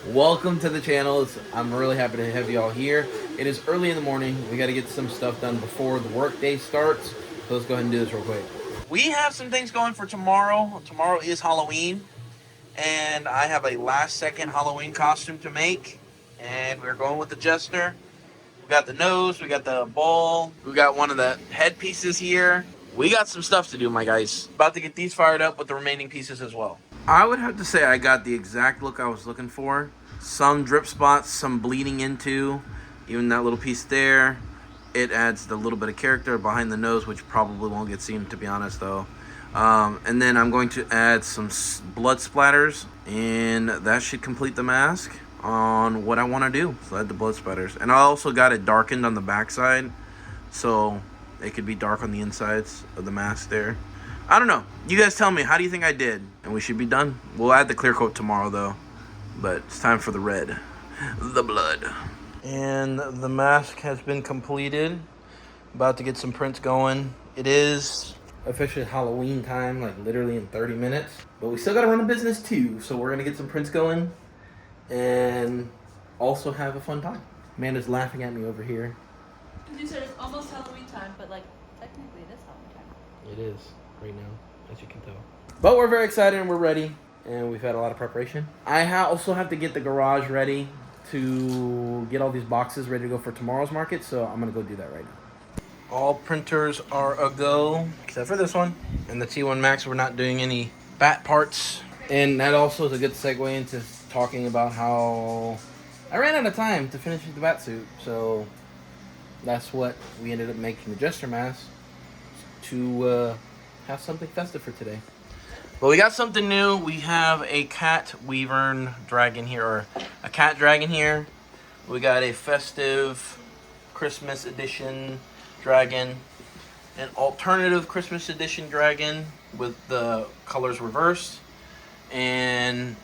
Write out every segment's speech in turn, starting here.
Welcome to the channel. I'm really happy to have you all here. It is early in the morning. We got to get some stuff done before the work day starts. So let's go ahead and do this real quick. We have some things going for tomorrow. Tomorrow is Halloween, and I have a last second Halloween costume to make. And we're going with the jester. We got the nose, we got the ball, we got one of the headpieces here. We got some stuff to do, my guys. About to get these fired up with the remaining pieces as well. I would have to say I got the exact look I was looking for. Some drip spots, some bleeding into, even that little piece there. It adds the little bit of character behind the nose, which probably won't get seen, to be honest, though. And then I'm going to add some blood splatters, and that should complete the mask on what I want to do. So I add the blood splatters. And I also got it darkened on the backside, so it could be dark on the insides of the mask there. I don't know. You guys tell me, how do you think I did? And we should be done. We'll add the clear coat tomorrow, though. But it's time for the red. The blood. And the mask has been completed. About to get some prints going. It is officially Halloween time, like literally in 30 minutes. But we still got to run a business, too. So we're going to get some prints going. And also have a fun time. Amanda's laughing at me over here. You said it's almost Halloween time, but like technically it is Halloween time. It is right now, as you can tell. But we're very excited and we're ready, and we've had a lot of preparation. I also have to get the garage ready to get all these boxes ready to go for tomorrow's market, so I'm gonna go do that right now. All printers are a go, except for this one. And the T1 Max, we're not doing any bat parts. And that also is a good segue into talking about how I ran out of time to finish the bat suit, so that's what we ended up making the jester mask to have something festive for today. But we got something new. We have a cat wyvern dragon here, or a cat dragon here. We got a festive Christmas edition dragon, an alternative Christmas edition dragon with the colors reversed, and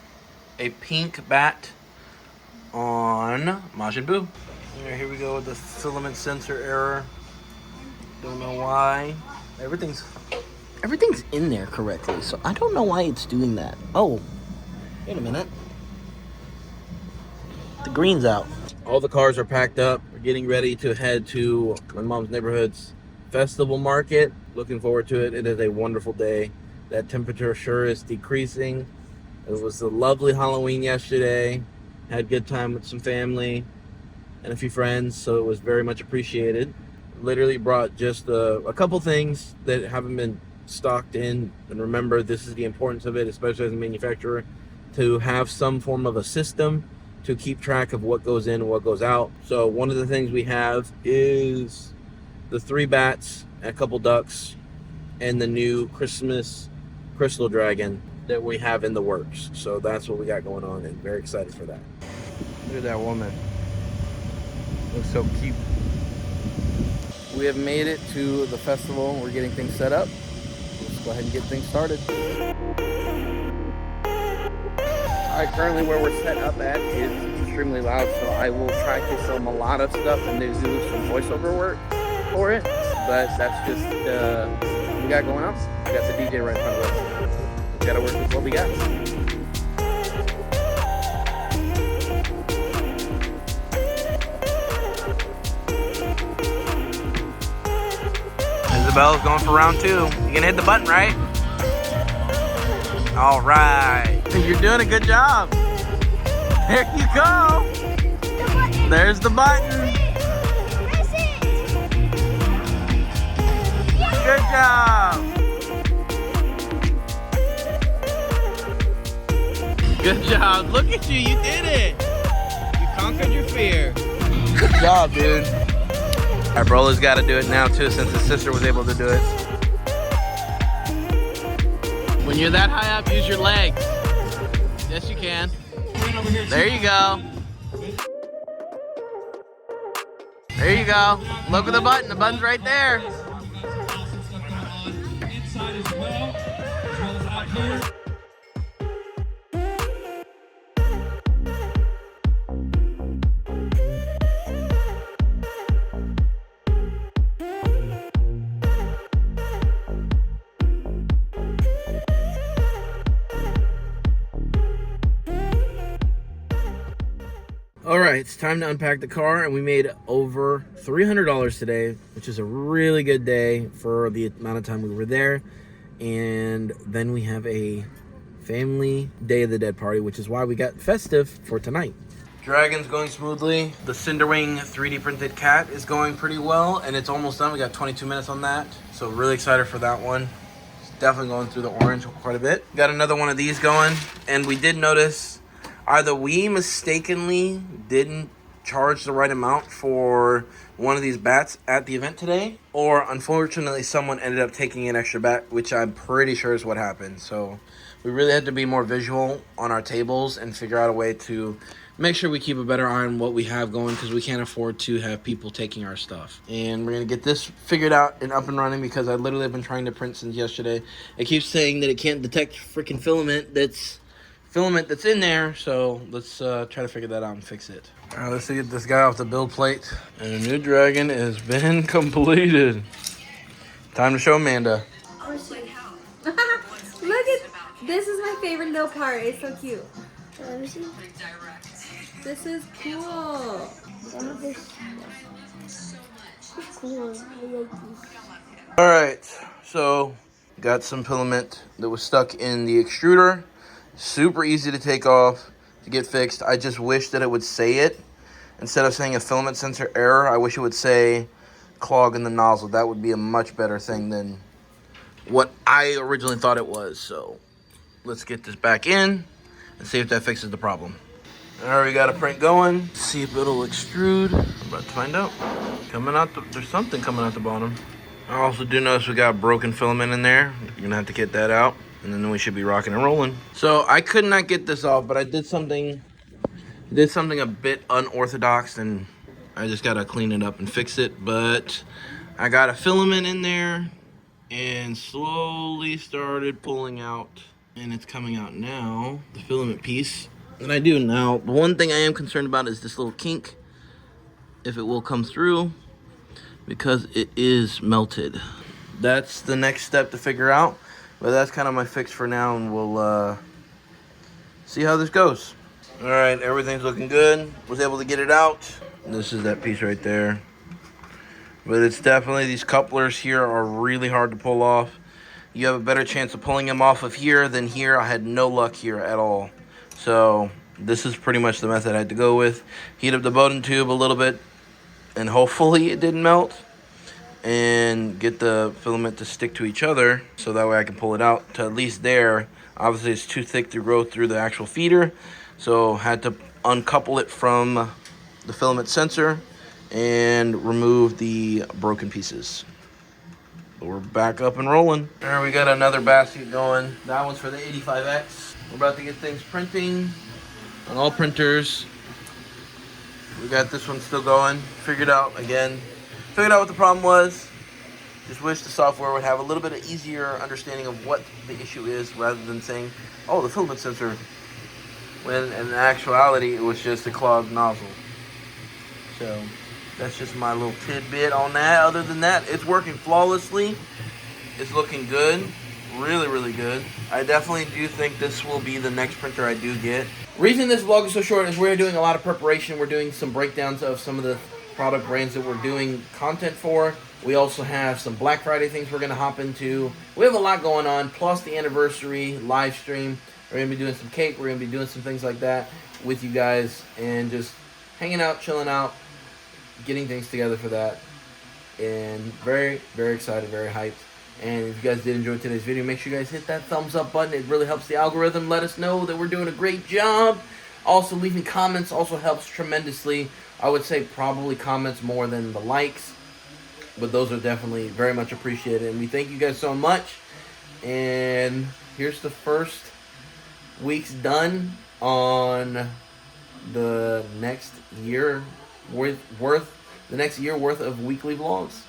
a pink bat on Majin Buu. Here we go with the filament sensor error. Don't know why. Everything's in there correctly, so I don't know why it's doing that. Oh, wait a minute. The green's out. All the cars are packed up. We're getting ready to head to my mom's neighborhood's festival market. Looking forward to it. It is a wonderful day. That temperature sure is decreasing. It was a lovely Halloween yesterday. Had a good time with some family and a few friends, so it was very much appreciated. Literally brought just a couple things that haven't been stocked in, and remember, this is the importance of it, especially as a manufacturer, to have some form of a system to keep track of what goes in and what goes out. So one of the things we have is the 3 bats, a couple ducks, and the new Christmas crystal dragon that we have in the works. So that's what we got going on, and very excited for that. Look at that woman. Looks so cute. We have made it to the festival. We're getting things set up. Let's go ahead and get things started. Alright, currently where we're set up at is extremely loud, so I will try to film a lot of stuff and do some voiceover work for it. But that's just what we got going on. We got the DJ right in front of us. We gotta work with what we got. Isabel's going for round 2. You gonna hit the button, right? All right. You're doing a good job. There you go. There's the button. Good job. Good job. Look at you. You did it. You conquered your fear. Good job, dude. Our Brola's got to do it now too, since his sister was able to do it. When you're that high up, use your legs. Yes, you can. There you go. There you go. Look at the button. The button's right there. All right, it's time to unpack the car, and we made over $300 today, which is a really good day for the amount of time we were there. And then we have a family Day of the Dead party, which is why we got festive for tonight. Dragon's going smoothly. The Cinderwing 3D printed cat is going pretty well, and it's almost done. We got 22 minutes on that, so really excited for that one. It's definitely going through the orange quite a bit. Got another one of these going, and we did notice either we mistakenly didn't charge the right amount for one of these bats at the event today, or unfortunately someone ended up taking an extra bat, which I'm pretty sure is what happened. So we really had to be more visual on our tables and figure out a way to make sure we keep a better eye on what we have going, because we can't afford to have people taking our stuff. And we're going to get this figured out and up and running, because I literally have been trying to print since yesterday. It keeps saying that it can't detect freaking filament that's in there, so let's try to figure that out and fix it. All right, let's get this guy off the build plate. And the new Dragon has been completed. Time to show Amanda. Look at this, is my favorite little part. It's so cute. Let me see. This is cool. This is cool. I like this. All right, so got some filament that was stuck in the extruder. Super easy to take off, to get fixed. I just wish that it would say it. Instead of saying a filament sensor error, I wish it would say clog in the nozzle. That would be a much better thing than what I originally thought it was. So let's get this back in and see if that fixes the problem. All right, we got a print going. See if it'll extrude. I'm about to find out. There's something coming out the bottom. I also do notice we got broken filament in there. You're gonna have to get that out, and then we should be rocking and rolling. So I could not get this off, but I did something a bit unorthodox, and I just gotta clean it up and fix it. But I got a filament in there and slowly started pulling out, and it's coming out now, the filament piece. And I do now. The one thing I am concerned about is this little kink, if it will come through, because it is melted. That's the next step to figure out, but that's kind of my fix for now, and we'll see how this goes. All right, everything's looking good. Was able to get it out. This is that piece right there. But it's definitely, these couplers here are really hard to pull off. You have a better chance of pulling them off of here than here. I had no luck here at all. So this is pretty much the method I had to go with. Heat up the Bowden tube a little bit, and hopefully it didn't melt, and get the filament to stick to each other, so that way I can pull it out to at least there. Obviously it's too thick to go through the actual feeder, so had to uncouple it from the filament sensor and remove the broken pieces. But we're back up and rolling. There, we got another basket going. That one's for the 85X. We're about to get things printing on all printers. We got this one still going. Figured out what the problem was. Just wish the software would have a little bit of easier understanding of what the issue is, rather than saying, oh, the filament sensor, when in actuality it was just a clogged nozzle. So that's just my little tidbit on that. Other than that, it's working flawlessly. It's looking good. Really, really good. I definitely do think this will be the next printer I do get. Reason this vlog is so short is we're doing a lot of preparation. We're doing some breakdowns of some of the product brands that we're doing content for. We also have some Black Friday things we're going to hop into. We have a lot going on, plus the anniversary live stream. We're going to be doing some cake. We're going to be doing some things like that with you guys, and just hanging out, chilling out, getting things together for that. And very, very excited, very hyped. And if you guys did enjoy today's video, make sure you guys hit that thumbs up button. It really helps the algorithm let us know that we're doing a great job. Also, leaving comments also helps tremendously. I would say probably comments more than the likes, but those are definitely very much appreciated. And we thank you guys so much. And here's the first week's done on the next year worth of weekly vlogs.